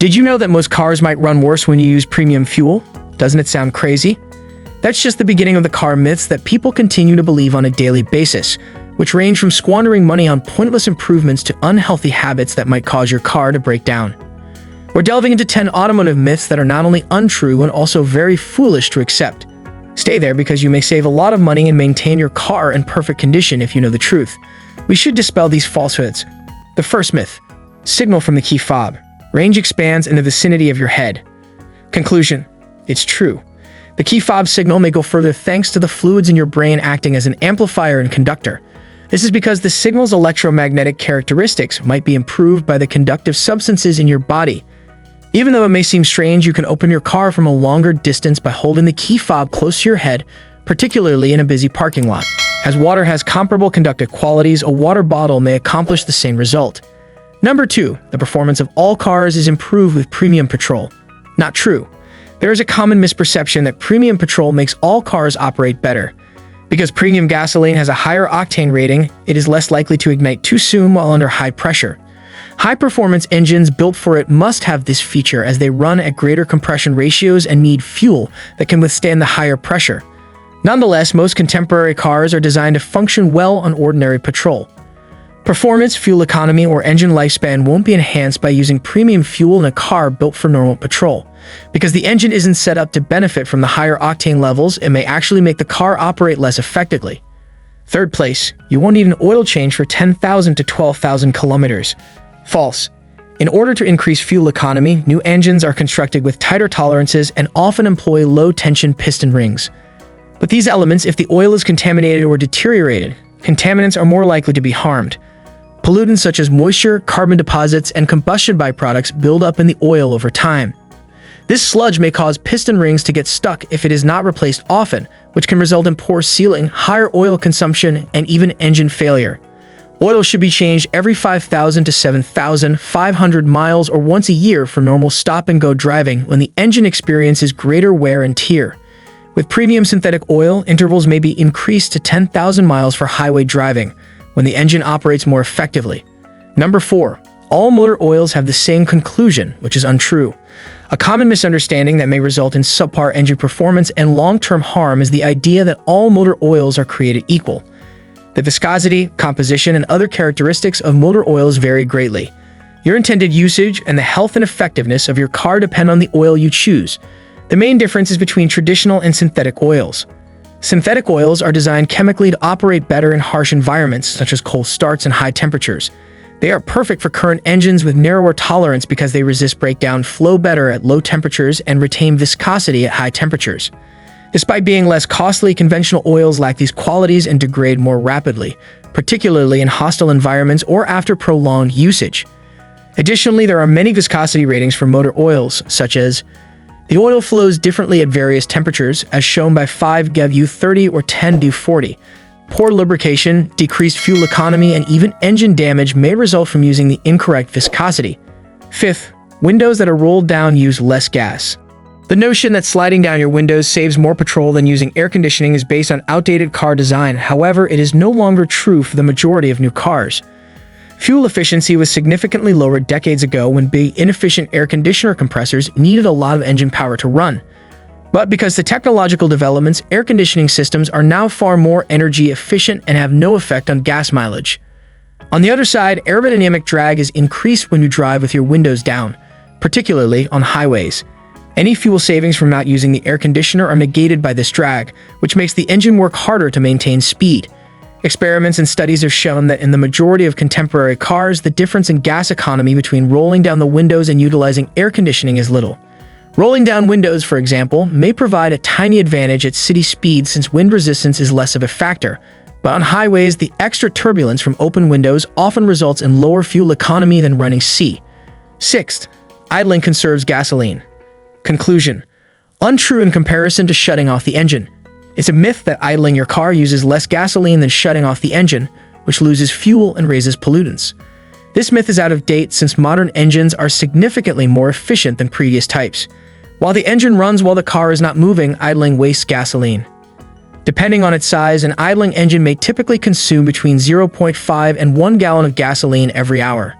Did you know that most cars might run worse when you use premium fuel? Doesn't it sound crazy? That's just the beginning of the car myths that people continue to believe on a daily basis, which range from squandering money on pointless improvements to unhealthy habits that might cause your car to break down. We're delving into 10 automotive myths that are not only untrue and also very foolish to accept. Stay there because you may save a lot of money and maintain your car in perfect condition if you know the truth. We should dispel these falsehoods. The first myth: signal from the key fob. Range expands in the vicinity of your head. Conclusion: it's true. The key fob signal may go further thanks to the fluids in your brain acting as an amplifier and conductor. This is because the signal's electromagnetic characteristics might be improved by the conductive substances in your body. Even though it may seem strange, you can open your car from a longer distance by holding the key fob close to your head, particularly in a busy parking lot. As water has comparable conductive qualities, a water bottle may accomplish the same result. Number 2. The performance of all cars is improved with premium petrol. Not true. There is a common misperception that premium petrol makes all cars operate better. Because premium gasoline has a higher octane rating, it is less likely to ignite too soon while under high pressure. High-performance engines built for it must have this feature as they run at greater compression ratios and need fuel that can withstand the higher pressure. Nonetheless, most contemporary cars are designed to function well on ordinary petrol. Performance, fuel economy, or engine lifespan won't be enhanced by using premium fuel in a car built for normal petrol. Because the engine isn't set up to benefit from the higher octane levels, it may actually make the car operate less effectively. Third place: you won't need an oil change for 10,000 to 12,000 kilometers. False. In order to increase fuel economy, new engines are constructed with tighter tolerances and often employ low-tension piston rings. But these elements, if the oil is contaminated or deteriorated, contaminants are more likely to be harmed. Pollutants such as moisture, carbon deposits, and combustion byproducts build up in the oil over time. This sludge may cause piston rings to get stuck if it is not replaced often, which can result in poor sealing, higher oil consumption, and even engine failure. Oil should be changed every 5,000 to 7,500 miles or once a year for normal stop-and-go driving when the engine experiences greater wear and tear. With premium synthetic oil, intervals may be increased to 10,000 miles for highway driving, when the engine operates more effectively. Number 4. All motor oils have the same conclusion, which is untrue. A common misunderstanding that may result in subpar engine performance and long-term harm is the idea that all motor oils are created equal. The viscosity, composition, and other characteristics of motor oils vary greatly. Your intended usage and the health and effectiveness of your car depend on the oil you choose. The main difference is between traditional and synthetic oils. Synthetic oils are designed chemically to operate better in harsh environments, such as cold starts and high temperatures. They are perfect for current engines with narrower tolerance because they resist breakdown, flow better at low temperatures, and retain viscosity at high temperatures. Despite being less costly, conventional oils lack these qualities and degrade more rapidly, particularly in hostile environments or after prolonged usage. Additionally, there are many viscosity ratings for motor oils, such as: the oil flows differently at various temperatures, as shown by 5GeV-30 or 10DeV-40. Poor lubrication, decreased fuel economy, and even engine damage may result from using the incorrect viscosity. Fifth, windows that are rolled down use less gas. The notion that sliding down your windows saves more petrol than using air conditioning is based on outdated car design. However, it is no longer true for the majority of new cars. Fuel efficiency was significantly lowered decades ago when big, inefficient air conditioner compressors needed a lot of engine power to run. But because the technological developments, air conditioning systems are now far more energy efficient and have no effect on gas mileage. On the other side, aerodynamic drag is increased when you drive with your windows down, particularly on highways. Any fuel savings from not using the air conditioner are negated by this drag, which makes the engine work harder to maintain speed. Experiments and studies have shown that in the majority of contemporary cars, the difference in gas economy between rolling down the windows and utilizing air conditioning is little. Rolling down windows, for example, may provide a tiny advantage at city speeds since wind resistance is less of a factor, but on highways, the extra turbulence from open windows often results in lower fuel economy than running C. Sixth, idling conserves gasoline. Conclusion: untrue in comparison to shutting off the engine. It's a myth that idling your car uses less gasoline than shutting off the engine, which loses fuel and raises pollutants. This myth is out of date since modern engines are significantly more efficient than previous types. While the engine runs while the car is not moving, idling wastes gasoline. Depending on its size, an idling engine may typically consume between 0.5 and 1 gallon of gasoline every hour.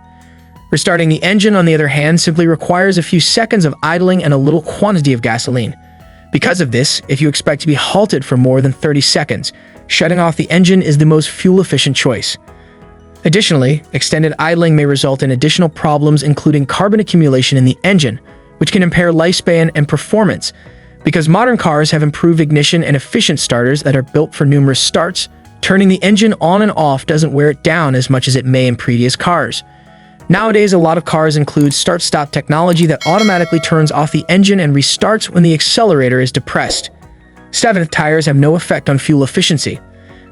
Restarting the engine, on the other hand, simply requires a few seconds of idling and a little quantity of gasoline. Because of this, if you expect to be halted for more than 30 seconds, shutting off the engine is the most fuel-efficient choice. Additionally, extended idling may result in additional problems, including carbon accumulation in the engine, which can impair lifespan and performance. Because modern cars have improved ignition and efficient starters that are built for numerous starts, turning the engine on and off doesn't wear it down as much as it may in previous cars. Nowadays, a lot of cars include start-stop technology that automatically turns off the engine and restarts when the accelerator is depressed. Static tires have no effect on fuel efficiency.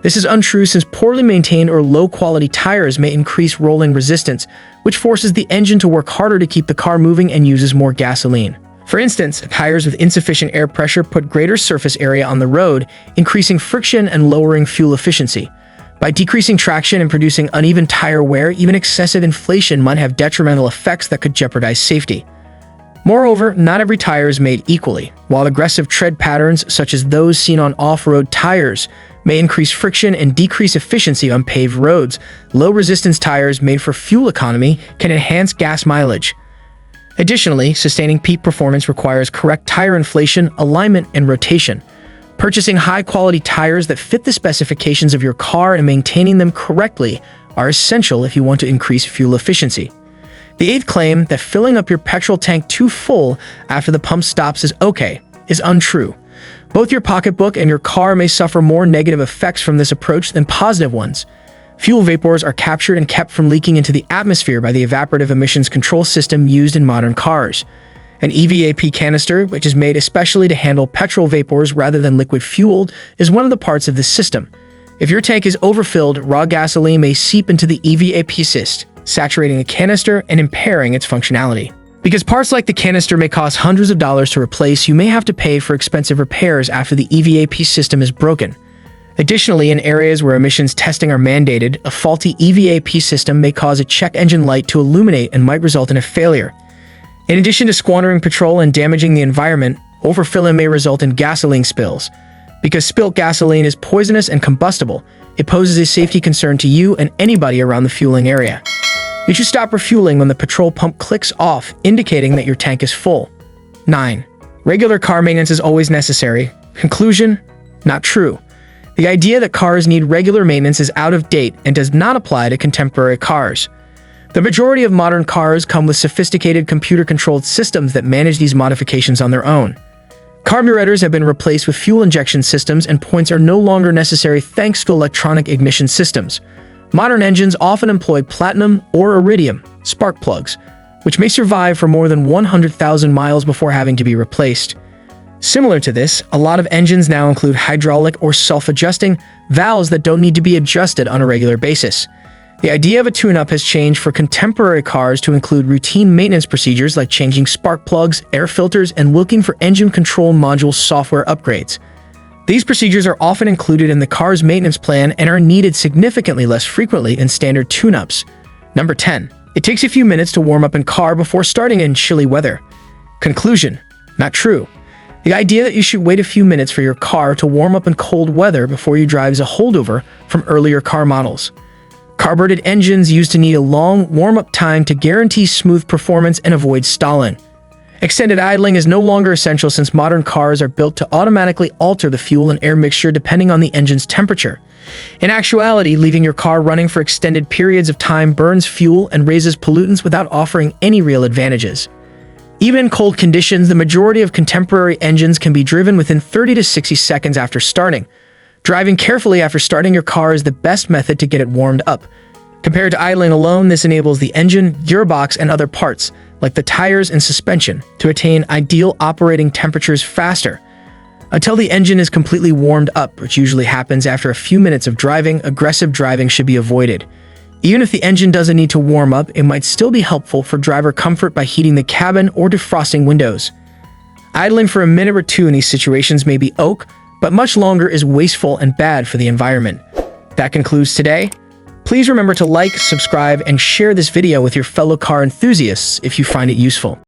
This is untrue since poorly maintained or low-quality tires may increase rolling resistance, which forces the engine to work harder to keep the car moving and uses more gasoline. For instance, tires with insufficient air pressure put greater surface area on the road, increasing friction and lowering fuel efficiency. By decreasing traction and producing uneven tire wear, even excessive inflation might have detrimental effects that could jeopardize safety. Moreover, not every tire is made equally. While aggressive tread patterns, such as those seen on off-road tires, may increase friction and decrease efficiency on paved roads, low-resistance tires made for fuel economy can enhance gas mileage. Additionally, sustaining peak performance requires correct tire inflation, alignment, and rotation. Purchasing high-quality tires that fit the specifications of your car and maintaining them correctly are essential if you want to increase fuel efficiency. The eighth claim that filling up your petrol tank too full after the pump stops is okay is untrue. Both your pocketbook and your car may suffer more negative effects from this approach than positive ones. Fuel vapors are captured and kept from leaking into the atmosphere by the evaporative emissions control system used in modern cars. An EVAP canister, which is made especially to handle petrol vapors rather than liquid-fueled, is one of the parts of this system. If your tank is overfilled, raw gasoline may seep into the EVAP system, saturating the canister and impairing its functionality. Because parts like the canister may cost hundreds of dollars to replace, you may have to pay for expensive repairs after the EVAP system is broken. Additionally, in areas where emissions testing are mandated, a faulty EVAP system may cause a check engine light to illuminate and might result in a failure. In addition to squandering petrol and damaging the environment, overfilling may result in gasoline spills. Because spilt gasoline is poisonous and combustible, it poses a safety concern to you and anybody around the fueling area. You should stop refueling when the petrol pump clicks off, indicating that your tank is full. 9. Regular car maintenance is always necessary. Conclusion: not true. The idea that cars need regular maintenance is out of date and does not apply to contemporary cars. The majority of modern cars come with sophisticated computer-controlled systems that manage these modifications on their own. Carburetors have been replaced with fuel injection systems, and points are no longer necessary thanks to electronic ignition systems. Modern engines often employ platinum or iridium spark plugs, which may survive for more than 100,000 miles before having to be replaced. Similar to this, a lot of engines now include hydraulic or self-adjusting valves that don't need to be adjusted on a regular basis. The idea of a tune-up has changed for contemporary cars to include routine maintenance procedures like changing spark plugs, air filters, and looking for engine control module software upgrades. These procedures are often included in the car's maintenance plan and are needed significantly less frequently than standard tune-ups. Number 10. It takes a few minutes to warm up in car before starting in chilly weather. Conclusion: not true. The idea that you should wait a few minutes for your car to warm up in cold weather before you drive is a holdover from earlier car models. Carbureted engines used to need a long warm-up time to guarantee smooth performance and avoid stalling. Extended idling is no longer essential since modern cars are built to automatically alter the fuel and air mixture depending on the engine's temperature. In actuality, leaving your car running for extended periods of time burns fuel and raises pollutants without offering any real advantages. Even in cold conditions, the majority of contemporary engines can be driven within 30 to 60 seconds after starting. Driving carefully after starting your car is the best method to get it warmed up. Compared to idling alone, this enables the engine, gearbox, and other parts, like the tires and suspension, to attain ideal operating temperatures faster. Until the engine is completely warmed up, which usually happens after a few minutes of driving, aggressive driving should be avoided. Even if the engine doesn't need to warm up, it might still be helpful for driver comfort by heating the cabin or defrosting windows. Idling for a minute or two in these situations may be okay, but much longer is wasteful and bad for the environment. That concludes today. Please remember to like, subscribe, and share this video with your fellow car enthusiasts if you find it useful.